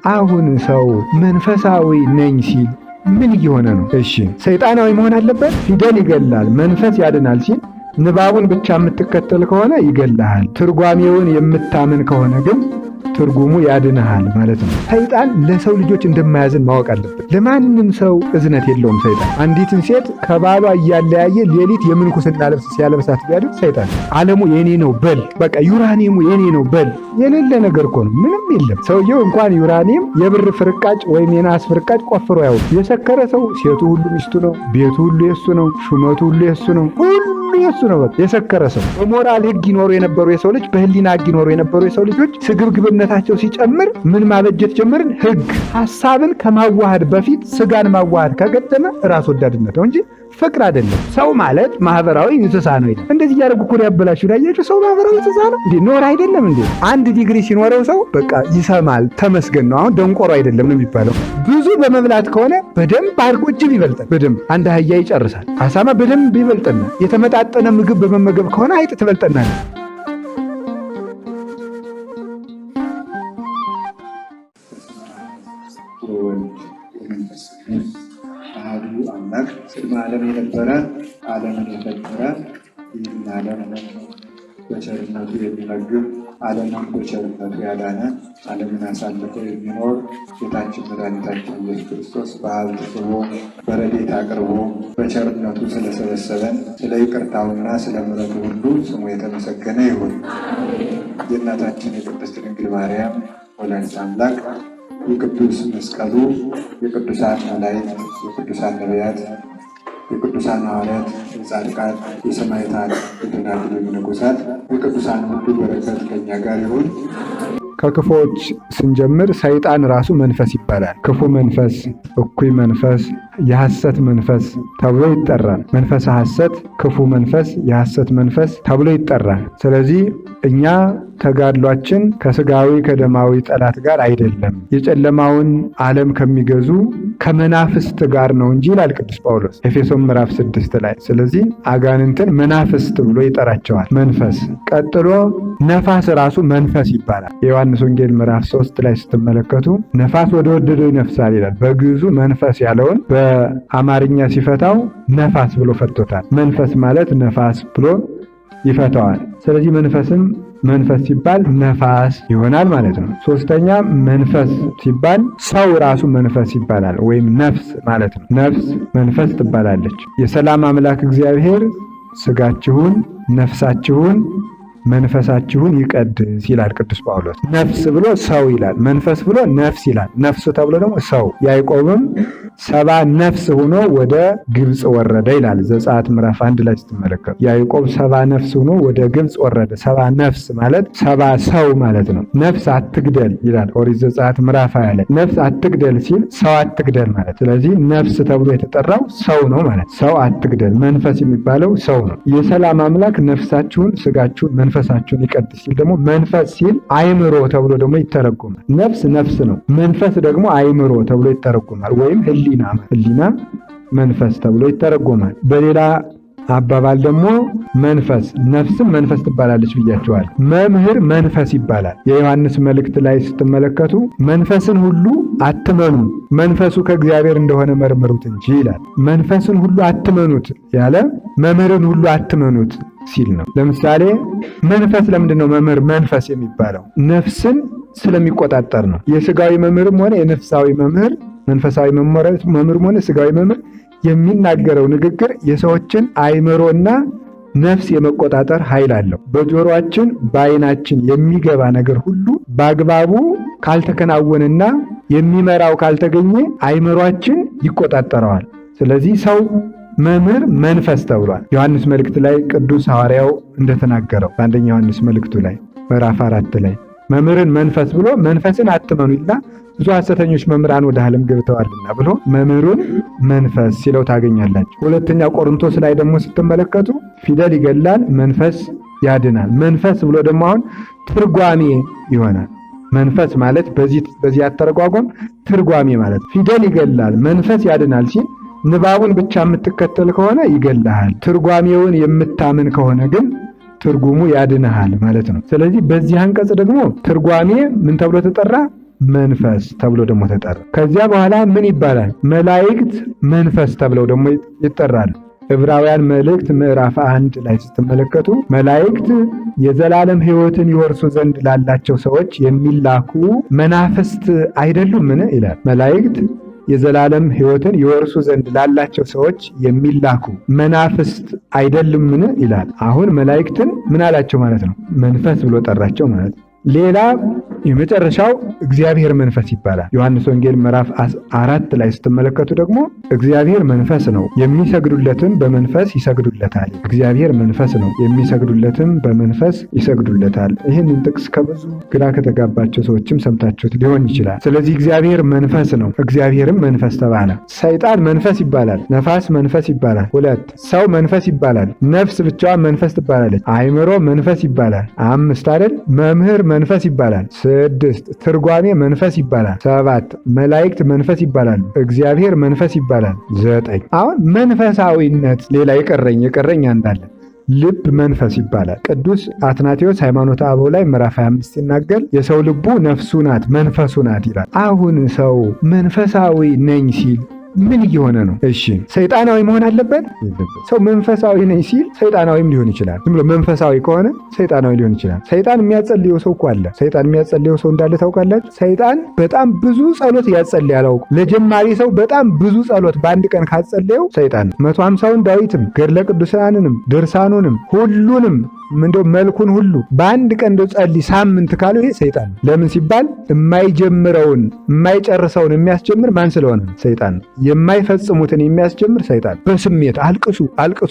አሁን ሰው መንፈሳዊ ነኝ ሲል ምን እየሆነ ነው? እሺ ሰይጣናዊ መሆን አለበት? ፊደል ይገላል መንፈስ ያድናል ሲል ንባቡን ብቻ የምትከተል ከሆነ ይገላሃል። ትርጓሜውን የምታምን ከሆነ ግን ትርጉሙ ያድንሃል ማለት ነው። ሰይጣን ለሰው ልጆች እንደማያዝን ማወቅ አለበት። ለማንም ሰው እዝነት የለውም ሰይጣን። አንዲትን ሴት ከባሏ እያለያየ ሌሊት የምንኩስና ልብስ ሲያለብሳት ቢያድር ሰይጣን ዓለሙ የኔ ነው በል፣ በቃ ዩራኒየሙ የኔ ነው በል። የሌለ ነገር እኮ ነው፣ ምንም የለም። ሰውየው እንኳን ዩራኒየም የብር ፍርቃጭ ወይም የናስ ፍርቃጭ ቆፍሮ ያው የሰከረ ሰው ሴቱ ሁሉ ሚስቱ ነው፣ ቤቱ ሁሉ የሱ ነው፣ ሹመቱ ሁሉ የሱ ነው፣ ሁሉ የሱ ነው። በቃ የሰከረ ሰው በሞራል ሕግ ይኖሩ የነበሩ የሰው ልጅ በህሊና ሕግ ይኖሩ የነበሩ የሰው ልጆች ስግብግብነታቸው ሲጨምር ምን ማበጀት ጀመርን? ሕግ ሐሳብን ከማዋሃድ በፊት ስጋን ማዋሃድ ከገጠመ ራስ ወዳድነት ነው እንጂ ፍቅር አይደለም። ሰው ማለት ማህበራዊ እንስሳ ነው ይላል። እንደዚህ ያደረጉ እኮ ያበላሹ ያያችሁ። ሰው ማህበራዊ እንስሳ ነው እንዴ? ኖር አይደለም እንዴ? አንድ ዲግሪ ሲኖረው ሰው በቃ ይሰማል፣ ተመስገን ነው። አሁን ደንቆሮ አይደለም ነው የሚባለው። ብዙ በመብላት ከሆነ በደንብ አድርጎ ጅብ ይበልጣል። በደንብ አንድ አህያ ይጨርሳል። አሳማ በደንብ ይበልጠና። የተመጣጠነ ምግብ በመመገብ ከሆነ አይጥ ትበልጠናል። አምላክ ቅድመ ዓለም የነበረ ዓለምን የፈጠረ ይህን ዓለም በቸርነቱ የሚመግብ ዓለምን በቸርነቱ ያዳነ ዓለምን አሳልፎ የሚኖር ጌታችን መድኃኒታችን ኢየሱስ ክርስቶስ በሀብት ስቦ በረድኤት አቅርቦ በቸርነቱ ስለሰበሰበን ስለ ይቅርታውና ስለ ምሕረቱ ሁሉ ስሙ የተመሰገነ ይሁን። የእናታችን የቅድስት ድንግል ማርያም ወላዲተ አምላክ የቅዱስ መስቀሉ የቅዱሳን መላእክት የቅዱሳን ነቢያት የቅዱሳን ሐዋርያት የጻድቃን የሰማዕታት የደናግል የመነኮሳት የቅዱሳን ሁሉ በረከት ከእኛ ጋር ይሁን። ከክፉዎች ስንጀምር ሰይጣን ራሱ መንፈስ ይባላል። ክፉ መንፈስ፣ እኩይ መንፈስ፣ የሐሰት መንፈስ ተብሎ ይጠራል። መንፈስ ሐሰት፣ ክፉ መንፈስ፣ የሐሰት መንፈስ ተብሎ ይጠራል። ስለዚህ እኛ ተጋድሏችን ከስጋዊ ከደማዊ ጠላት ጋር አይደለም፣ የጨለማውን ዓለም ከሚገዙ ከመናፍስት ጋር ነው እንጂ ይላል ቅዱስ ጳውሎስ ኤፌሶን ምዕራፍ 6 ላይ። ስለዚህ አጋንንትን መናፍስት ብሎ ይጠራቸዋል። መንፈስ ቀጥሎ ነፋስ ራሱ መንፈስ ይባላል። የዮሐንስ ወንጌል ምዕራፍ 3 ላይ ስትመለከቱ ነፋስ ወደ ወደደው ይነፍሳል ይላል። በግዕዙ መንፈስ ያለውን በአማርኛ ሲፈታው ነፋስ ብሎ ፈቶታል። መንፈስ ማለት ነፋስ ብሎ ይፈታዋል። ስለዚህ መንፈስም መንፈስ ሲባል ነፋስ ይሆናል ማለት ነው። ሶስተኛ መንፈስ ሲባል ሰው ራሱ መንፈስ ይባላል፣ ወይም ነፍስ ማለት ነው። ነፍስ መንፈስ ትባላለች። የሰላም አምላክ እግዚአብሔር ስጋችሁን፣ ነፍሳችሁን፣ መንፈሳችሁን ይቀድስ ይላል ቅዱስ ጳውሎስ። ነፍስ ብሎ ሰው ይላል፣ መንፈስ ብሎ ነፍስ ይላል። ነፍስ ተብሎ ደግሞ ሰው። ያዕቆብም 70 ነፍስ ሆኖ ወደ ግብፅ ወረደ ይላል ዘጸአት ምዕራፍ 1 ላይ ስትመለከቱ። ያዕቆብ 70 ነፍስ ሆኖ ወደ ግብፅ ወረደ። 70 ነፍስ ማለት 70 ሰው ማለት ነው። ነፍስ አትግደል ይላል ኦሪት ዘጸአት ምዕራፍ 20 ላይ። ነፍስ አትግደል ሲል ሰው አትግደል ማለት። ስለዚህ ነፍስ ተብሎ የተጠራው ሰው ነው ማለት። ሰው አትግደል፣ መንፈስ የሚባለው ሰው ነው። የሰላም አምላክ ነፍሳችሁን፣ ስጋችሁን፣ መንፈሳችሁን ይቀድስ ሲል ደግሞ መንፈስ ሲል አእምሮ ተብሎ ደግሞ ይተረጎማል። ነፍስ ነፍስ ነው፣ መንፈስ ደግሞ አእምሮ ተብሎ ይተረጎማል። ወይም ህሊና መንፈስ ተብሎ ይተረጎማል። በሌላ አባባል ደግሞ መንፈስ ነፍስም መንፈስ ትባላለች ብያቸዋል። መምህር መንፈስ ይባላል። የዮሐንስ መልእክት ላይ ስትመለከቱ መንፈስን ሁሉ አትመኑ፣ መንፈሱ ከእግዚአብሔር እንደሆነ መርምሩት እንጂ ይላል። መንፈስን ሁሉ አትመኑት ያለ መምህርን ሁሉ አትመኑት ሲል ነው። ለምሳሌ መንፈስ ለምንድን ነው መምህር መንፈስ የሚባለው? ነፍስን ስለሚቆጣጠር ነው። የስጋዊ መምህርም ሆነ የነፍሳዊ መምህር፣ መንፈሳዊ መምህርም ሆነ ስጋዊ መምህር የሚናገረው ንግግር የሰዎችን አእምሮና ነፍስ የመቆጣጠር ኃይል አለው። በጆሮአችን በዓይናችን የሚገባ ነገር ሁሉ በአግባቡ ካልተከናወነና የሚመራው ካልተገኘ አእምሮአችን ይቆጣጠረዋል። ስለዚህ ሰው መምህር መንፈስ ተብሏል። ዮሐንስ መልእክት ላይ ቅዱስ ሐዋርያው እንደተናገረው በአንደኛ ዮሐንስ መልእክቱ ላይ ምዕራፍ 4 ላይ መምህርን መንፈስ ብሎ መንፈስን አትመኑ ይልና ብዙ ሐሰተኞች መምህራን ወደ ዓለም ገብተዋልና ብሎ መምህሩን መንፈስ ሲለው ታገኛላችሁ። ሁለተኛ ቆሮንቶስ ላይ ደግሞ ስትመለከቱ ፊደል ይገላል መንፈስ ያድናል። መንፈስ ብሎ ደግሞ አሁን ትርጓሜ ይሆናል። መንፈስ ማለት በዚህ አተረጓጎም ትርጓሜ ማለት ፊደል ይገላል መንፈስ ያድናል ሲል ንባቡን ብቻ የምትከተል ከሆነ ይገላሃል። ትርጓሜውን የምታምን ከሆነ ግን ትርጉሙ ያድንሃል ማለት ነው። ስለዚህ በዚህ አንቀጽ ደግሞ ትርጓሜ ምን ተብሎ ተጠራ? መንፈስ ተብሎ ደግሞ ተጠራ። ከዚያ በኋላ ምን ይባላል? መላእክት መንፈስ ተብለው ደግሞ ይጠራሉ። ዕብራውያን መልእክት ምዕራፍ 1 ላይ ስትመለከቱ መላእክት የዘላለም ሕይወትን ይወርሱ ዘንድ ላላቸው ሰዎች የሚላኩ መናፍስት አይደሉምን ይላል። መላእክት የዘላለም ሕይወትን ይወርሱ ዘንድ ላላቸው ሰዎች የሚላኩ መናፍስት አይደሉምን ይላል። አሁን መላእክትን ምን አላቸው ማለት ነው? መንፈስ ብሎ ጠራቸው ማለት ነው። ሌላ የመጨረሻው እግዚአብሔር መንፈስ ይባላል። ዮሐንስ ወንጌል ምዕራፍ 4 ላይ ስትመለከቱ ደግሞ እግዚአብሔር መንፈስ ነው፣ የሚሰግዱለትም በመንፈስ ይሰግዱለታል። እግዚአብሔር መንፈስ ነው፣ የሚሰግዱለትም በመንፈስ ይሰግዱለታል። ይህንን ጥቅስ ከብዙ ግራ ከተጋባቸው ሰዎችም ሰምታችሁት ሊሆን ይችላል። ስለዚህ እግዚአብሔር መንፈስ ነው፣ እግዚአብሔርም መንፈስ ተባለ። ሰይጣን መንፈስ ይባላል፣ ነፋስ መንፈስ ይባላል። 2 ሰው መንፈስ ይባላል፣ ነፍስ ብቻዋን መንፈስ ትባላለች። አእምሮ መንፈስ ይባላል። 5 አይደል? መምህር መንፈስ ይባላል። 6 ትርጓሜ መንፈስ ይባላል። 7 መላእክት መንፈስ ይባላሉ። እግዚአብሔር መንፈስ ይባላል። 9 አሁን መንፈሳዊነት ሌላ የቀረኝ አንዳለ ልብ መንፈስ ይባላል። ቅዱስ አትናቴዎስ ሃይማኖተ አበው ላይ ምዕራፍ 25 ሲናገር የሰው ልቡ ነፍሱ ናት መንፈሱ ናት ይላል። አሁን ሰው መንፈሳዊ ነኝ ሲል ምን እየሆነ ነው? እሺ ሰይጣናዊ መሆን አለበት? ሰው መንፈሳዊ ነኝ ሲል ሰይጣናዊም ሊሆን ይችላል። ዝም ብሎ መንፈሳዊ ከሆነ ሰይጣናዊ ሊሆን ይችላል። ሰይጣን የሚያጸልየው ሰው እኮ አለ። ሰይጣን የሚያጸልየው ሰው እንዳለ ታውቃላችሁ? ሰይጣን በጣም ብዙ ጸሎት ያጸልያል። ለጀማሪ ሰው በጣም ብዙ ጸሎት በአንድ ቀን ካጸለየው ሰይጣን 150ውን ዳዊትም ገድለ ቅዱሳንንም ድርሳኑንም ሁሉንም እንደው መልኩን ሁሉ በአንድ ቀን እንደው ጸልይ ሳምንት ካለው ይሄ ሰይጣን ነው። ለምን ሲባል የማይጀምረውን የማይጨርሰውን የሚያስጀምር ማን ስለሆነ? ሰይጣን ነው። የማይፈጽሙትን የሚያስጀምር ሰይጣን። በስሜት አልቅሱ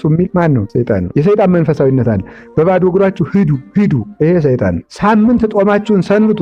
የሚል ማን ነው? ሰይጣን ነው። የሰይጣን መንፈሳዊነት አለ። በባዶ እግራችሁ ሂዱ፣ ይሄ ሰይጣን ነው። ሳምንት ጦማችሁን ሰንብቱ፣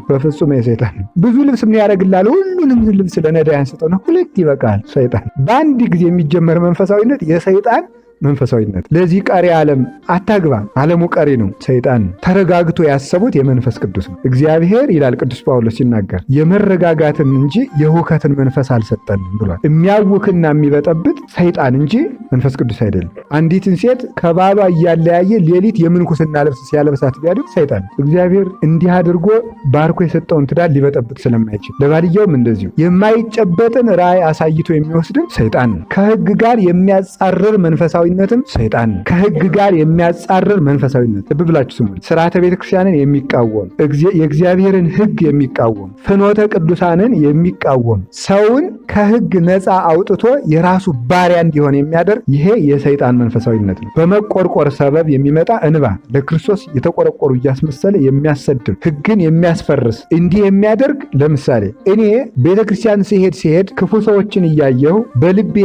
በፍጹም ይሄ ሰይጣን ነው። ብዙ ልብስ ምን ያደርግላል? ሁሉንም ልብስ ለነዳያን ስጠው ነው። 2 ይበቃል። ሰይጣን። በአንድ ጊዜ የሚጀመር መንፈሳዊነት የሰይጣን መንፈሳዊነት። ለዚህ ቀሪ ዓለም አታግባ፣ ዓለሙ ቀሪ ነው። ሰይጣን ተረጋግቶ ያሰቡት የመንፈስ ቅዱስ ነው። እግዚአብሔር ይላል ቅዱስ ጳውሎስ ሲናገር የመረጋጋትን እንጂ የሁከትን መንፈስ አልሰጠንም ብሏል። የሚያውክና የሚበጠብጥ ሰይጣን እንጂ መንፈስ ቅዱስ አይደለም። አንዲትን ሴት ከባሏ እያለያየ ሌሊት የምንኩስና ልብስ ሲያለብሳት ቢያድግ ሰይጣን። እግዚአብሔር እንዲህ አድርጎ ባርኮ የሰጠውን ትዳር ሊበጠብጥ ስለማይችል ለባልየውም እንደዚሁ የማይጨበጥን ራእይ አሳይቶ የሚወስድን ሰይጣን ነው። ከሕግ ጋር የሚያጻርር መንፈሳዊ መንፈሳዊነትም ሰይጣን ከሕግ ጋር የሚያጻርር መንፈሳዊነት። ልብ ብላችሁ ስሙ። ስርዓተ ቤተክርስቲያንን የሚቃወም የእግዚአብሔርን ሕግ የሚቃወም ፍኖተ ቅዱሳንን የሚቃወም ሰውን ከሕግ ነፃ አውጥቶ የራሱ ባሪያ እንዲሆን የሚያደርግ ይሄ የሰይጣን መንፈሳዊነት ነው። በመቆርቆር ሰበብ የሚመጣ እንባ ለክርስቶስ የተቆረቆሩ እያስመሰለ የሚያሰድብ ሕግን የሚያስፈርስ እንዲህ የሚያደርግ ለምሳሌ እኔ ቤተክርስቲያን ሲሄድ ክፉ ሰዎችን እያየሁ በልቤ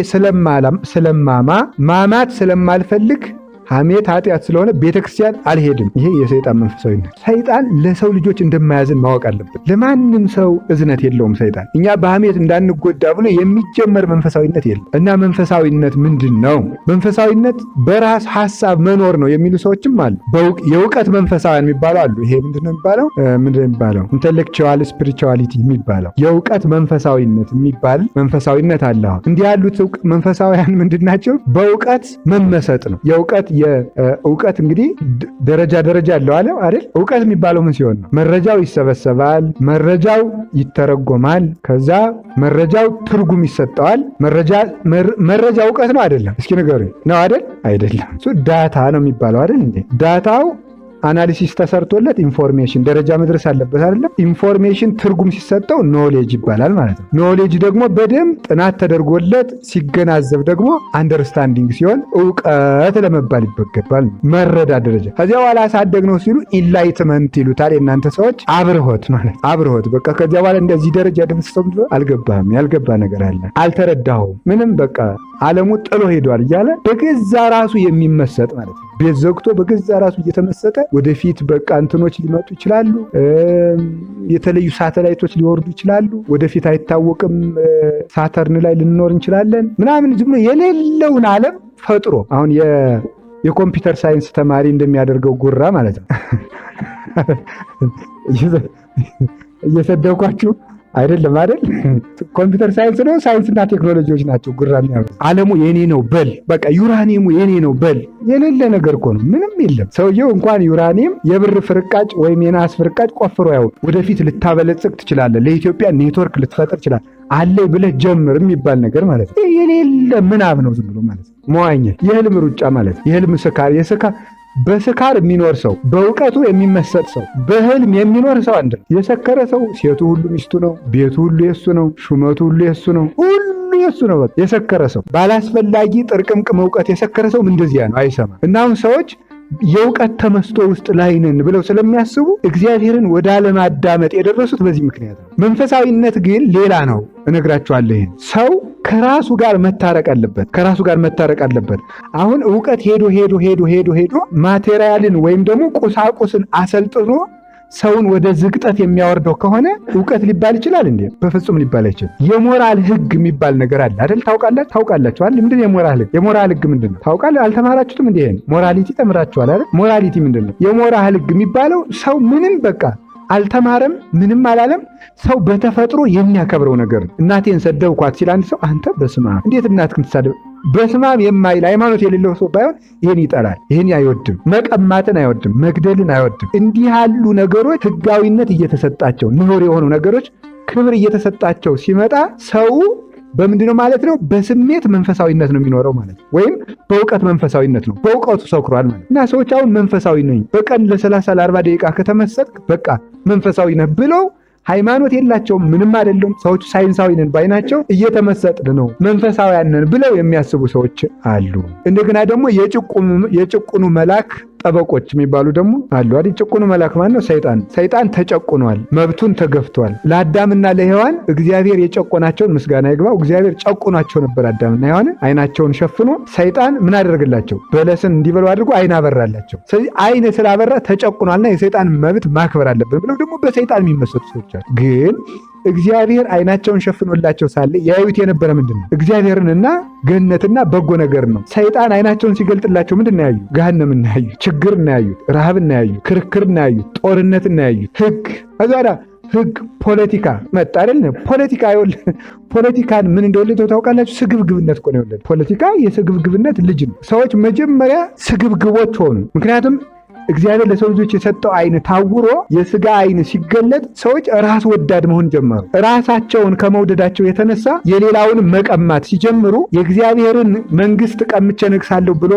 ስለማማ ማማት ስለማልፈልግ ሐሜት ኃጢአት ስለሆነ ቤተክርስቲያን አልሄድም። ይሄ የሰይጣን መንፈሳዊነት። ሰይጣን ለሰው ልጆች እንደማያዝን ማወቅ አለብን። ለማንም ሰው እዝነት የለውም ሰይጣን። እኛ በሐሜት እንዳንጎዳ ብሎ የሚጀመር መንፈሳዊነት የለም። እና መንፈሳዊነት ምንድን ነው? መንፈሳዊነት በራስ ሐሳብ መኖር ነው የሚሉ ሰዎችም አሉ። የእውቀት መንፈሳውያን የሚባሉ አሉ። ይሄ ምንድን ነው የሚባለው? ኢንተሌክቹዋል ስፒሪቹዋሊቲ የሚባለው የእውቀት መንፈሳዊነት የሚባል መንፈሳዊነት አለ። እንዲህ ያሉት መንፈሳውያን ምንድን ናቸው? በእውቀት መመሰጥ ነው። የእውቀት እንግዲህ ደረጃ አለው አለ አይደል? እውቀት የሚባለው ምን ሲሆን ነው? መረጃው ይሰበሰባል፣ መረጃው ይተረጎማል፣ ከዛ መረጃው ትርጉም ይሰጠዋል። መረጃ እውቀት ነው አይደለም? እስኪ ንገሩኝ። ነው አይደል? አይደለም። እሱ ዳታ ነው የሚባለው አይደል እንዴ? ዳታው አናሊሲስ ተሰርቶለት ኢንፎርሜሽን ደረጃ መድረስ አለበት አይደለም? ኢንፎርሜሽን ትርጉም ሲሰጠው ኖሌጅ ይባላል ማለት ነው። ኖሌጅ ደግሞ በደንብ ጥናት ተደርጎለት ሲገናዘብ ደግሞ አንደርስታንዲንግ ሲሆን እውቀት ለመባል ይገባል። መረዳት ደረጃ። ከዚያ በኋላ አሳደግ ነው ሲሉ ኢንላይትመንት ይሉታል የእናንተ ሰዎች። አብርሆት ማለት አብርሆት። በቃ ከዚያ በኋላ እንደዚህ ደረጃ ደምስተው አልገባህም፣ ያልገባ ነገር አለ፣ አልተረዳኸውም፣ ምንም በቃ ዓለሙ ጥሎ ሄዷል እያለ በገዛ ራሱ የሚመሰጥ ማለት ነው። ቤት ዘግቶ በገዛ ራሱ እየተመሰጠ ወደፊት በቃ እንትኖች ሊመጡ ይችላሉ። የተለዩ ሳተላይቶች ሊወርዱ ይችላሉ። ወደፊት አይታወቅም። ሳተርን ላይ ልንኖር እንችላለን ምናምን ዝም ብሎ የሌለውን ዓለም ፈጥሮ አሁን የኮምፒውተር ሳይንስ ተማሪ እንደሚያደርገው ጉራ ማለት ነው። እየሰደብኳችሁ አይደለም አይደል? ኮምፒውተር ሳይንስ ነው። ሳይንስና ቴክኖሎጂዎች ናቸው ጉራ የሚያበዙ። ዓለሙ የኔ ነው በል፣ በቃ ዩራኒየሙ የኔ ነው በል። የሌለ ነገር እኮ ነው፣ ምንም የለም። ሰውየው እንኳን ዩራኒየም የብር ፍርቃጭ ወይም የናስ ፍርቃጭ ቆፍሮ ያውቅ። ወደፊት ልታበለጽግ ትችላለህ፣ ለኢትዮጵያ ኔትወርክ ልትፈጥር ትችላለህ፣ አለ ብለህ ጀምር የሚባል ነገር ማለት ነው። የሌለ ምናብ ነው ዝም ብሎ ማለት ነው። መዋኘት፣ የህልም ሩጫ ማለት የህልም ስካር፣ በስካር የሚኖር ሰው፣ በእውቀቱ የሚመሰጥ ሰው፣ በህልም የሚኖር ሰው አንድ ነው። የሰከረ ሰው ሴቱ ሁሉ ሚስቱ ነው፣ ቤቱ ሁሉ የሱ ነው፣ ሹመቱ ሁሉ የሱ ነው፣ ሁሉ የሱ ነው። በቃ የሰከረ ሰው፣ ባላስፈላጊ ጥርቅምቅም እውቀት የሰከረ ሰው እንደዚያ ነው፣ አይሰማም። እና አሁን ሰዎች የእውቀት ተመስጦ ውስጥ ላይ ነን ብለው ስለሚያስቡ እግዚአብሔርን ወደ አለማዳመጥ የደረሱት በዚህ ምክንያት ነው። መንፈሳዊነት ግን ሌላ ነው። እነግራችኋለሁ። ይሄን ሰው ከራሱ ጋር መታረቅ አለበት። አሁን እውቀት ሄዶ ማቴሪያልን ወይም ደግሞ ቁሳቁስን አሰልጥኖ ሰውን ወደ ዝቅጠት የሚያወርደው ከሆነ እውቀት ሊባል ይችላል እንዴ? በፍጹም ሊባል አይችልም። የሞራል ህግ የሚባል ነገር አለ አይደል? ታውቃላችሁ አይደል? ምንድነው የሞራል ህግ ምንድነው? ታውቃላችሁ? አልተማራችሁትም እንዴ? ሞራሊቲ ተምራችኋል አይደል? ሞራሊቲ ምንድነው? የሞራል ህግ የሚባለው ሰው ምንም በቃ አልተማረም ምንም አላለም፣ ሰው በተፈጥሮ የሚያከብረው ነገር ነው። እናቴን ሰደብኳት ሲል አንድ ሰው አንተ በስመ አብ እንዴት እናትህን ትሳደብ? በስመ አብ የማይል ሃይማኖት የሌለው ሰው ባይሆን ይህን ይጠላል። ይህን አይወድም። መቀማትን አይወድም። መግደልን አይወድም። እንዲህ ያሉ ነገሮች ህጋዊነት እየተሰጣቸው ንሁር የሆኑ ነገሮች ክብር እየተሰጣቸው ሲመጣ ሰው በምንድነው ማለት ነው? በስሜት መንፈሳዊነት ነው የሚኖረው ማለት ነው። ወይም በእውቀት መንፈሳዊነት ነው። በእውቀቱ ሰክሯል ማለት እና ሰዎች አሁን መንፈሳዊ ነኝ በቀን ለ30 ለ40 ደቂቃ ከተመሰጥክ በቃ መንፈሳዊ ነህ ብለው ሃይማኖት የላቸውም፣ ምንም አይደለም። ሰዎች ሳይንሳዊ ነን ባይናቸው እየተመሰጥን ነው መንፈሳውያን ነን ብለው የሚያስቡ ሰዎች አሉ። እንደገና ደግሞ የጭቁኑ መልአክ ጠበቆች የሚባሉ ደግሞ አሉ አይደል? ጭቁኑ መልአክ ማለት ነው ሰይጣን ተጨቁኗል፣ መብቱን ተገፍቷል። ለአዳምና ለሔዋን እግዚአብሔር የጨቆናቸውን ምስጋና ይግባው፣ እግዚአብሔር ጨቁኗቸው ነበር አዳምና ሔዋንን። አይናቸውን ሸፍኖ ሰይጣን ምን አደረግላቸው? በለስን እንዲበሉ አድርጎ አይን አበራላቸው። ስለዚህ አይን ስላበራ ተጨቁኗልና የሰይጣን መብት ማክበር አለብን ብለው ደግሞ በሰይጣን የሚመሰጡ ሰዎች አሉ። ግን እግዚአብሔር አይናቸውን ሸፍኖላቸው ሳለ ያዩት የነበረ ምንድን ነው? እግዚአብሔርንና ገነትና በጎ ነገር ነው። ሰይጣን አይናቸውን ሲገልጥላቸው ምንድን ነው ያዩት? ገሃነም ነው ያዩት፣ ችግር ነው ያዩት፣ ረሃብ ነው ያዩት፣ ክርክር ነው ያዩት፣ ጦርነት ነው ያዩት። ህግ ፖለቲካ መጣ አይደል? ፖለቲካን ምን እንደወለደው ታውቃላችሁ? ስግብግብነት እኮ ነው የወለደው። ፖለቲካ የስግብግብነት ልጅ ነው። ሰዎች መጀመሪያ ስግብግቦች ሆኑ። ምክንያቱም እግዚአብሔር ለሰው ልጆች የሰጠው አይን ታውሮ የስጋ አይን ሲገለጥ ሰዎች ራስ ወዳድ መሆን ጀመሩ። ራሳቸውን ከመውደዳቸው የተነሳ የሌላውን መቀማት ሲጀምሩ የእግዚአብሔርን መንግስት ቀምቼ ነግሳለሁ ብሎ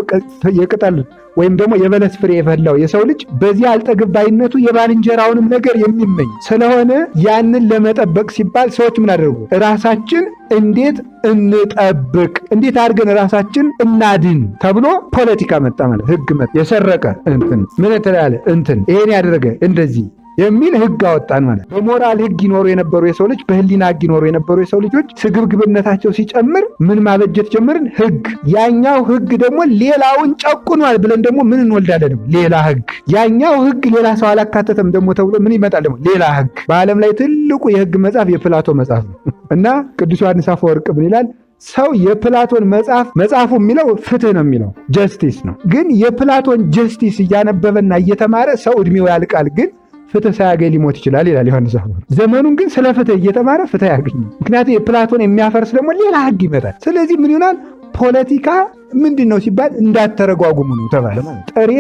የቅጠል ወይም ደግሞ የበለስ ፍሬ የፈላው የሰው ልጅ በዚህ አልጠግባይነቱ የባልንጀራውንም ነገር የሚመኝ ስለሆነ ያንን ለመጠበቅ ሲባል ሰዎች ምን አደረጉ? ራሳችን እንዴት እንጠብቅ፣ እንዴት አድርገን ራሳችን እናድን ተብሎ ፖለቲካ መጣ ማለት ህግ መጣ። የሰረቀ እንትን ምን ተላለ እንትን ይሄን ያደረገ እንደዚህ የሚል ህግ አወጣን ማለት። በሞራል ህግ ይኖሩ የነበሩ የሰው ልጅ፣ በህሊና ህግ ይኖሩ የነበሩ የሰው ልጆች ስግብግብነታቸው ሲጨምር ምን ማበጀት ጀመርን? ህግ። ያኛው ህግ ደግሞ ሌላውን ጨቁኗል ብለን ደግሞ ምን እንወልዳለን? ሌላ ህግ። ያኛው ህግ ሌላ ሰው አላካተተም ደግሞ ተብሎ ምን ይመጣል? ደግሞ ሌላ ህግ። በዓለም ላይ ትልቁ የህግ መጽሐፍ የፕላቶ መጽሐፍ ነው እና ቅዱስ ዮሐንስ አፈወርቅ ምን ይላል? ሰው የፕላቶን መጽሐፉ የሚለው ፍትህ ነው የሚለው ጀስቲስ ነው። ግን የፕላቶን ጀስቲስ እያነበበና እየተማረ ሰው እድሜው ያልቃል፣ ግን ፍትህ ሳያገኝ ሊሞት ይችላል ይላል ዮሐንስ አፈወርቅ። ዘመኑን ግን ስለ ፍትህ እየተማረ ፍትህ ያገኝ። ምክንያቱም የፕላቶን የሚያፈርስ ደግሞ ሌላ ህግ ይመጣል። ስለዚህ ምን ይሆናል? ፖለቲካ ምንድን ነው ሲባል እንዳተረጓጉሙ ነው ተባለ ማለት። ጥሬ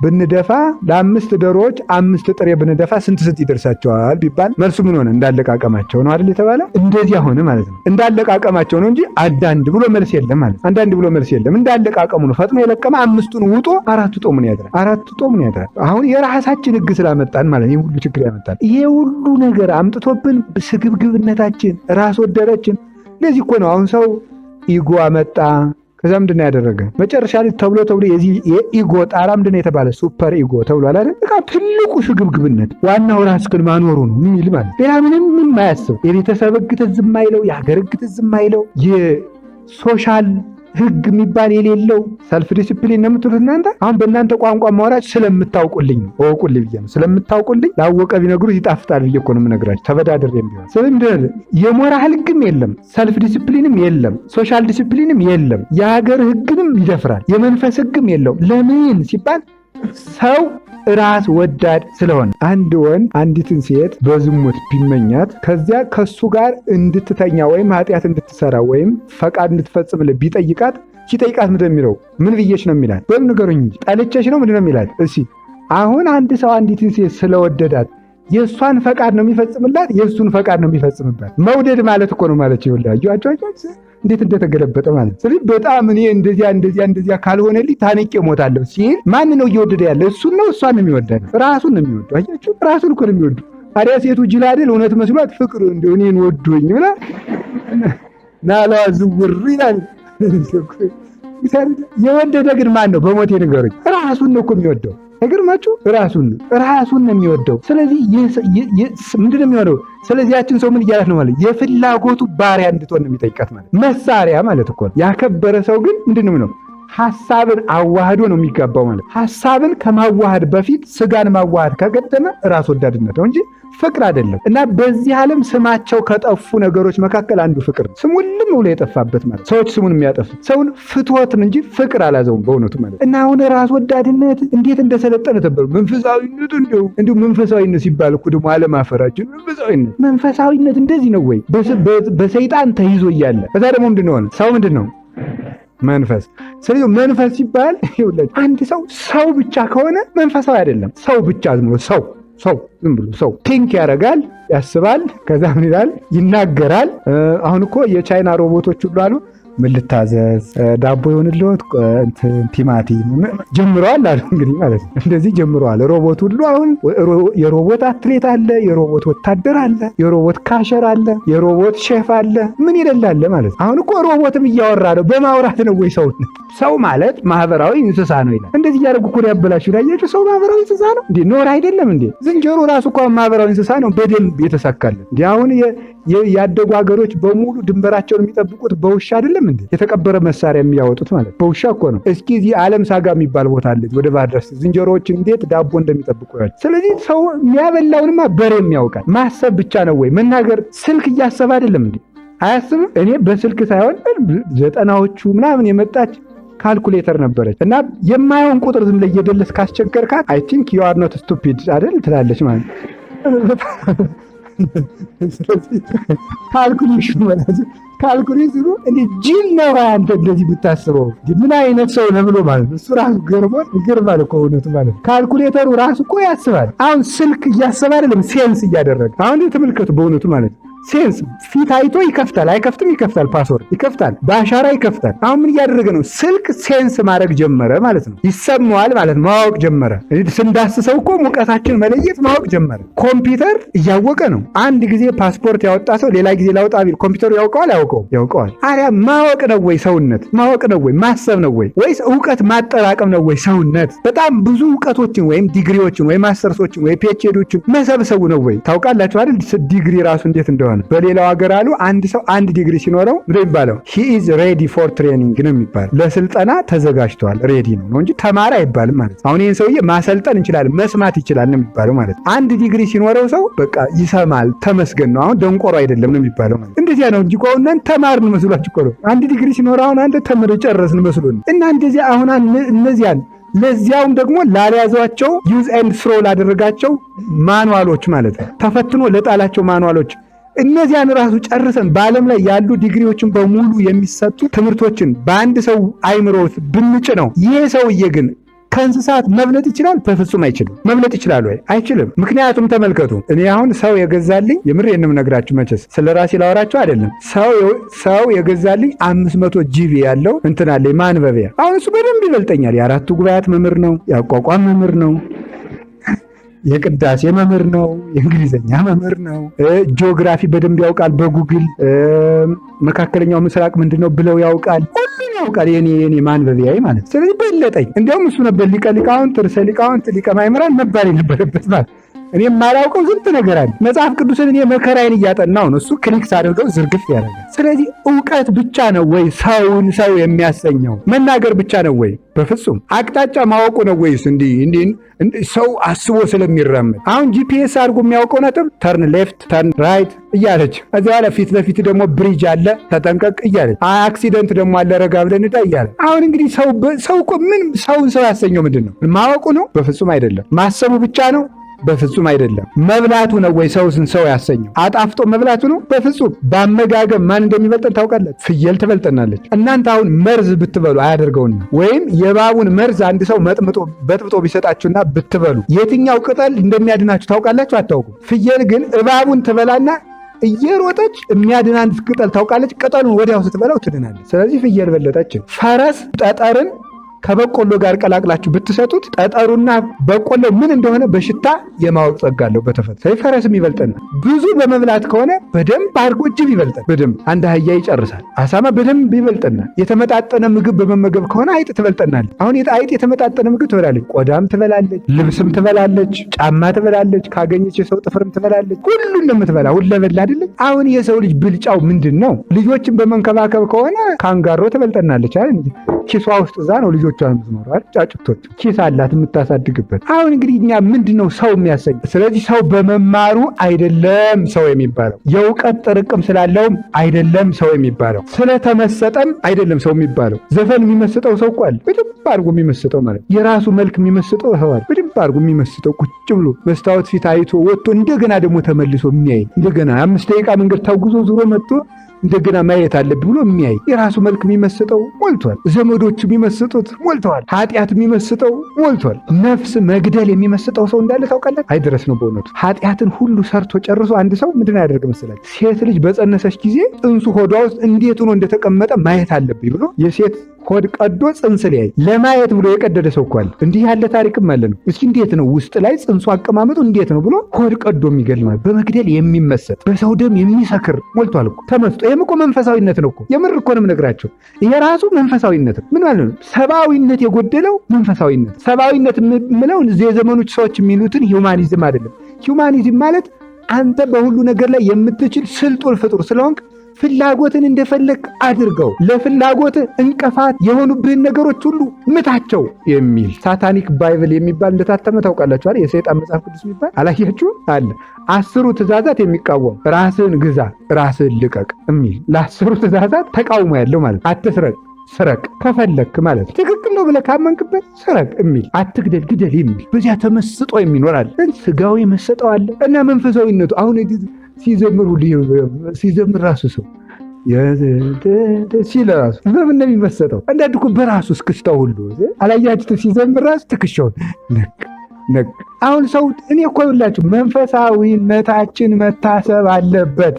ብንደፋ ለ5 ዶሮዎች 5 ጥሬ ብንደፋ ስንት ይደርሳቸዋል ቢባል መልሱ ምን ሆነ? እንዳለቃቀማቸው ነው አይደል የተባለ። እንደዚያ ሆነ ማለት ነው። እንዳለቃቀማቸው ነው እንጂ አንዳንድ ብሎ መልስ የለም ማለት። አንዳንድ ብሎ መልስ የለም። እንዳለቃቀሙ ነው። ፈጥኖ የለቀመ 5ቱን ውጦ 4 ጦሙን ያድራል። አሁን የራሳችን ህግ ስላመጣን ማለት ይሄ ሁሉ ችግር ያመጣል። ይሄ ሁሉ ነገር አምጥቶብን ስግብግብነታችን፣ ራስ ወደረችን። ለዚህ እኮ ነው አሁን ሰው ኢጎ አመጣ። ከዛ ምንድን ነው ያደረገ? መጨረሻ ላይ ተብሎ የዚህ የኢጎ ጣራ ምንድን ነው የተባለ? ሱፐር ኢጎ ተብሏል አይደል? በቃ ትልቁ ስግብግብነት ዋናው ራስህን ማኖሩ ነው የሚል ማለት። ሌላ ምንም የማያስብ የቤተሰብ ህግ ትዝ የማይለው፣ የሀገር ህግ ትዝ የማይለው፣ የሶሻል ህግ የሚባል የሌለው ሰልፍ ዲሲፕሊን ነው የምትሉት እናንተ። አሁን በእናንተ ቋንቋ ማውራት ስለምታውቁልኝ ነው፣ እወቁልኝ ብዬ ነው። ስለምታውቁልኝ ላወቀ ቢነግሩት ይጣፍጣል ብዬ እኮ ነው የምነግራችሁ። ተበዳድር የሚሆን ስለምንድን የሞራል ህግም የለም፣ ሰልፍ ዲሲፕሊንም የለም፣ ሶሻል ዲሲፕሊንም የለም፣ የሀገር ህግንም ይደፍራል፣ የመንፈስ ህግም የለው። ለምን ሲባል ሰው ራስ ወዳድ ስለሆነ። አንድ ወንድ አንዲትን ሴት በዝሙት ቢመኛት ከዚያ ከሱ ጋር እንድትተኛ ወይም ኃጢአት እንድትሰራ ወይም ፈቃድ እንድትፈጽምለት ቢጠይቃት ሲጠይቃት ምንድን ነው የሚለው? ምን ብዬሽ ነው የሚላት? በሉ ንገሩኝ እንጂ ጠልቼሽ ነው ምንድን ነው የሚላት? እስኪ አሁን አንድ ሰው አንዲትን ሴት ስለወደዳት የእሷን ፈቃድ ነው የሚፈጽምላት? የእሱን ፈቃድ ነው የሚፈጽምባት? መውደድ ማለት እኮ ነው ማለት ይኸውላችሁ እንዴት እንደተገለበጠ ማለት። ስለዚህ በጣም እኔ እንደዚያ ካልሆነልኝ ታንቄ እሞታለሁ ሲል ማን ነው እየወደደ ያለ? እሱን ነው እሷን ነው የሚወደው? ራሱን ነው የሚወደው። አያችሁ፣ ራሱን እኮ ነው የሚወደው። ታዲያ ሴቱ ጅል አይደል? እውነት መስሏት ፍቅር እንደው እኔን ወዶኝ ብላ ናላዋ ዝውር ይላል። የወደደ ግን ማን ነው? በሞቴ ንገሩኝ። ራሱን ነው እኮ የሚወደው። አይገርማችሁ? ራሱን ነው የሚወደው። ስለዚህ ምንድን ነው የሚሆነው? ስለዚህ ያችን ሰው ምን እያላት ነው ማለት? የፍላጎቱ ባሪያ እንድትሆን ነው የሚጠይቃት ማለት፣ መሳሪያ ማለት እኮ ነው። ያከበረ ሰው ግን ምንድን ነው? ሐሳብን አዋህዶ ነው የሚጋባው ማለት። ሐሳብን ከማዋሃድ በፊት ስጋን ማዋሃድ ከቀደመ ራስ ወዳድነት ነው እንጂ ፍቅር አይደለም። እና በዚህ ዓለም ስማቸው ከጠፉ ነገሮች መካከል አንዱ ፍቅር ነው። ስሙ ልም ብሎ የጠፋበት ማለት ሰዎች ስሙን የሚያጠፉት ሰውን ፍትወትን እንጂ ፍቅር አላዘውም በእውነቱ ማለት። እና አሁን ራስ ወዳድነት እንዴት እንደሰለጠነ ተበሩ። መንፈሳዊነት እንዲሁ መንፈሳዊነት ሲባል እኮ ደግሞ አለማፈራችን መንፈሳዊነት እንደዚህ ነው ወይ? በሰይጣን ተይዞ እያለ ከዛ ደግሞ ምንድን ነው ሰው ምንድን ነው? መንፈስ። ስለዚህ መንፈስ ሲባል አንድ ሰው ብቻ ከሆነ መንፈሳዊ አይደለም። ሰው ብቻ ዝም ብሎ ሰው ቲንክ ያደርጋል፣ ያስባል፣ ከዛ ምን ይላል? ይናገራል። አሁን እኮ የቻይና ሮቦቶች ሁሉ አሉ። ምን ልታዘዝ? ዳቦ ይሆንልዎት? ቲማቲም ጀምረዋል አሉ። እንግዲህ ማለት ነው እንደዚህ ጀምረዋል። ሮቦት ሁሉ አሁን የሮቦት አትሌት አለ፣ የሮቦት ወታደር አለ፣ የሮቦት ካሸር አለ፣ የሮቦት ሼፍ አለ። ምን ይደላል ማለት ነው። አሁን እኮ ሮቦትም እያወራ ነው። በማውራት ነው ወይ ሰውነት? ሰው ማለት ማህበራዊ እንስሳ ነው ይላል። እንደዚህ እያደረጉ እኮ ያበላሹ። ያያችሁ ሰው ማህበራዊ እንስሳ ነው እንዴ? ኖር አይደለም እንዴ? ዝንጀሮ ራሱ እኮ ማህበራዊ እንስሳ ነው፣ በደንብ የተሳካለ እንዴ? አሁን ያደጉ ሀገሮች በሙሉ ድንበራቸውን የሚጠብቁት በውሻ አይደለም እንዴ? የተቀበረ መሳሪያ የሚያወጡት ማለት በውሻ እኮ ነው። እስኪ እዚህ ዓለም ሳጋ የሚባል ቦታ አለ ወደ ባህር ዳር ዝንጀሮዎች እንዴት ዳቦ እንደሚጠብቁ ያቸው። ስለዚህ ሰው የሚያበላውንማ በሬም ያውቃል። ማሰብ ብቻ ነው ወይ መናገር? ስልክ እያሰበ አይደለም እንዴ? አያስብም? እኔ በስልክ ሳይሆን 90ዎቹ ምናምን የመጣች ካልኩሌተር ነበረች እና የማየውን ቁጥር ዝም ላይ እየደለስ ካስቸገርካት አይ ቲንክ ዩ አር ኖት ስቱፒድ አይደል ትላለች ማለት ካልኩሌሽኑ እንዴ ጅል ነው አንተ እንደዚህ ብታስበው ምን አይነት ሰው ነው ብሎ ማለት እሱ ራሱ ገርማል እኮ እውነቱ ማለት ካልኩሌተሩ ራሱ እኮ ያስባል። አሁን ስልክ እያሰበ አይደለም ሴንስ እያደረገ። አሁን ተመልከቱ በእውነቱ ማለት ሴንስ ፊት አይቶ ይከፍታል፣ አይከፍትም፣ ይከፍታል፣ ፓስወርድ ይከፍታል፣ በአሻራ ይከፍታል። አሁን ምን እያደረገ ነው? ስልክ ሴንስ ማድረግ ጀመረ ማለት ነው። ይሰማዋል ማለት ማወቅ ጀመረ። ስንዳስሰው እኮ ሙቀታችን መለየት ማወቅ ጀመረ። ኮምፒውተር እያወቀ ነው። አንድ ጊዜ ፓስፖርት ያወጣ ሰው ሌላ ጊዜ ላውጣ ቢል ኮምፒውተሩ ያውቀዋል ያውቀዋል። አሪያ ማወቅ ነው ወይ ሰውነት? ማወቅ ነው ወይ ማሰብ ነው ወይ? ወይስ እውቀት ማጠራቀም ነው ወይ ሰውነት? በጣም ብዙ እውቀቶችን ወይም ዲግሪዎችን ወይም ማስተርሶችን ወይ ፒኤችዲዎችን መሰብሰቡ ነው ወይ? ታውቃላችሁ አይደል ዲግሪ ራሱ እንዴት እንደሆነ። በሌላው ሀገር አሉ አንድ ሰው አንድ ዲግሪ ሲኖረው ምንድነው የሚባለው? he is ready for training ነው የሚባለው። ለስልጠና ተዘጋጅቷል፣ ሬዲ ነው እንጂ ተማረ አይባልም ማለት። አሁን ይሄን ሰውዬ ማሰልጠን እንችላለን፣ መስማት ይችላል ነው የሚባለው ማለት። አንድ ዲግሪ ሲኖረው ሰው በቃ ይሰማል፣ ተመስገን ነው። አሁን ደንቆሮ አይደለም ነው የሚባለው ማለት። እንደዚያ ነው እንጂ ቆውናን ተማርን መስሏችሁ እኮ ነው። አንድ ዲግሪ ሲኖረው አሁን አንተ ተምረህ ጨረስን መስሎን እና እንደዚያ አሁን እነዚያን ለዚያውም ደግሞ ላልያዟቸው ዩዝ ኤንድ ስሮ ላደረጋቸው ማኑዋሎች ማለት ነው፣ ተፈትኖ ለጣላቸው ማኑዋሎች እነዚያን ራሱ ጨርሰን በዓለም ላይ ያሉ ዲግሪዎችን በሙሉ የሚሰጡ ትምህርቶችን በአንድ ሰው አይምሮ ብንጭ ነው። ይሄ ሰውዬ ግን ከእንስሳት መብለጥ ይችላል? በፍጹም አይችልም። መብለጥ ይችላል ወይ? አይችልም። ምክንያቱም ተመልከቱ፣ እኔ አሁን ሰው የገዛልኝ የምር የምነግራችሁ መቼስ ስለ ራሴ ላወራችሁ አይደለም። ሰው የገዛልኝ 500 ጂቢ ያለው እንትን አለኝ ማንበቢያ። አሁን እሱ በደንብ ይበልጠኛል። የአራቱ ጉባኤያት መምህር ነው፣ የአቋቋም መምህር ነው፣ የቅዳሴ መምህር ነው፣ የእንግሊዝኛ መምህር ነው፣ ጂኦግራፊ በደንብ ያውቃል። በጉግል መካከለኛው ምስራቅ ምንድነው ብለው ያውቃል። ሁሉም ያውቃል። የኔ ማንበቢያዬ ማለት። ስለዚህ በለጠኝ። እንዲያውም እሱ ነበር ሊቀ ሊቃውንት ርዕሰ ሊቃውንት ሊቀ ማእምራን መባል የነበረበት ማለት እኔ የማላውቀው ዝንት ነገር አለ። መጽሐፍ ቅዱስን እኔ መከራዬን እያጠናው ነው፣ እሱ ክሊክስ አድርገው ዝርግፍ ያደርጋል። ስለዚህ እውቀት ብቻ ነው ወይ ሰውን ሰው የሚያሰኘው? መናገር ብቻ ነው ወይ? በፍጹም። አቅጣጫ ማወቁ ነው ወይስ እንዲህ ሰው አስቦ ስለሚራመድ? አሁን ጂፒኤስ አድርጎ የሚያውቀው ነጥብ ተርን ሌፍት ተርን ራይት እያለች እዚያ ላይ ፊት ለፊት ደግሞ ብሪጅ አለ ተጠንቀቅ እያለች፣ አክሲደንት ደግሞ አለ ረጋ ብለን እያለ። አሁን እንግዲህ ሰው እኮ ምን ሰውን ሰው ያሰኘው ምንድን ነው? ማወቁ ነው? በፍጹም አይደለም። ማሰቡ ብቻ ነው? በፍጹም አይደለም። መብላቱ ነው ወይ ሰውን ሰው ያሰኘው? አጣፍጦ መብላቱ ነው? በፍጹም። በአመጋገብ ማን እንደሚበልጠን ታውቃለች? ፍየል ትበልጠናለች። እናንተ አሁን መርዝ ብትበሉ አያደርገውና ወይም የእባቡን መርዝ አንድ ሰው በጥብጦ ቢሰጣችሁና ብትበሉ የትኛው ቅጠል እንደሚያድናችሁ ታውቃላችሁ? አታውቁም። ፍየል ግን እባቡን ትበላና እየሮጠች የሚያድናን ቅጠል ታውቃለች። ቅጠሉን ወዲያው ስትበላው ትድናለች። ስለዚህ ፍየል በለጠችን። ፈረስ ጠጠርን ከበቆሎ ጋር ቀላቅላችሁ ብትሰጡት ጠጠሩና በቆሎ ምን እንደሆነ በሽታ የማወቅ ጸጋ አለው በተፈጥሮ። ስለዚህ ፈረስም ይበልጠናል። ብዙ በመብላት ከሆነ በደንብ አድርጎ ጅብ ይበልጠን፣ በደንብ አንድ አህያ ይጨርሳል። አሳማ በደንብ ይበልጠናል። የተመጣጠነ ምግብ በመመገብ ከሆነ አይጥ ትበልጠናል። አሁን አይጥ የተመጣጠነ ምግብ ትበላለች። ቆዳም ትበላለች፣ ልብስም ትበላለች፣ ጫማ ትበላለች፣ ካገኘች የሰው ጥፍርም ትበላለች። ሁሉን ነው የምትበላ፣ ሁለበላ አይደለም። አሁን የሰው ልጅ ብልጫው ምንድን ነው? ልጆችን በመንከባከብ ከሆነ ካንጋሮ ትበልጠናለች አይደል? ኪሷ ውስጥ እዛ ነው ልጆቿን የምትኖረው አይደል? ጫጩቶች ኪስ አላት የምታሳድግበት። አሁን እንግዲህ እኛ ምንድነው ሰው የሚያሰኝ? ስለዚህ ሰው በመማሩ አይደለም ሰው የሚባለው፣ የእውቀት ጥርቅም ስላለውም አይደለም ሰው የሚባለው፣ ስለተመሰጠም አይደለም ሰው የሚባለው። ዘፈን የሚመስጠው ሰው እኮ አለ፣ በደንብ አድርጎ የሚመስጠው ማለት የራሱ መልክ የሚመስጠው ሰው አለ፣ በደንብ አድርጎ የሚመስጠው ቁጭ ብሎ መስታወት ፊት አይቶ ወጥቶ እንደገና ደግሞ ተመልሶ የሚያይ እንደገና 5 ደቂቃ መንገድ ተጉዞ ዙሮ መጥቶ እንደገና ማየት አለብኝ ብሎ የሚያይ የራሱ መልክ የሚመስጠው ሞልቷል። ዘመዶቹ የሚመስጡት ሞልተዋል። ኃጢአት የሚመስጠው ሞልቷል። ነፍስ መግደል የሚመስጠው ሰው እንዳለ ታውቃለህ? አይደረስ ነው በእውነቱ። ኃጢአትን ሁሉ ሰርቶ ጨርሶ አንድ ሰው ምንድን ያደርግ መሰላችሁ? ሴት ልጅ በጸነሰች ጊዜ ጽንሱ ሆዷ ውስጥ እንዴት ሆኖ እንደተቀመጠ ማየት አለብኝ ብሎ የሴት ሆድ ቀዶ ጽንስ ሊያይ ለማየት ብሎ የቀደደ ሰው እኮ አለ። እንዲህ ያለ ታሪክም አለ ነው። እስኪ እንዴት ነው ውስጥ ላይ ጽንሱ አቀማመጡ እንዴት ነው ብሎ ሆድ ቀዶ የሚገል ማለት በመግደል የሚመሰጥ በሰው ደም የሚሰክር ሞልቷል እኮ ተመስጦ። ይህም እኮ መንፈሳዊነት ነው እኮ። የምር እኮ ነው የምነግራቸው። ይሄ ራሱ መንፈሳዊነት ነው። ምን ማለት ነው? ሰብአዊነት የጎደለው መንፈሳዊነት። ሰብአዊነት የምለው የዘመኖች ሰዎች የሚሉትን ሂውማኒዝም አይደለም። ሂውማኒዝም ማለት አንተ በሁሉ ነገር ላይ የምትችል ስልጡን ፍጡር ስለሆንክ ፍላጎትን እንደፈለግ አድርገው፣ ለፍላጎት እንቅፋት የሆኑብህን ነገሮች ሁሉ ምታቸው የሚል ሳታኒክ ባይብል የሚባል እንደታተመ ታውቃላችሁ አይደል? የሰይጣን መጽሐፍ ቅዱስ የሚባል አላያችሁ አለ። 10 ትእዛዛት የሚቃወም ራስህን ግዛ፣ ራስህን ልቀቅ የሚል ለ10 ትእዛዛት ተቃውሞ ያለው ማለት አትስረቅ፣ ስረቅ ከፈለክ ማለት ትክክል ነው ብለህ ካመንክበት ስረቅ የሚል፣ አትግደል፣ ግደል የሚል በዚያ ተመስጦ የሚኖር አለ። ስጋዊ መሰጠው አለ እና መንፈሳዊነቱ አሁን ሲዘምር ራሱ ሰው ሲል ራሱ በምን ነው የሚመሰጠው? አንዳንድ እኮ በራሱ እስክስታው ሁሉ አላያችሁት? ሲዘምር ራሱ ትከሻውን ነቅ። አሁን ሰው እኔ እኮ ይኸውላችሁ መንፈሳዊነታችን መታሰብ አለበት።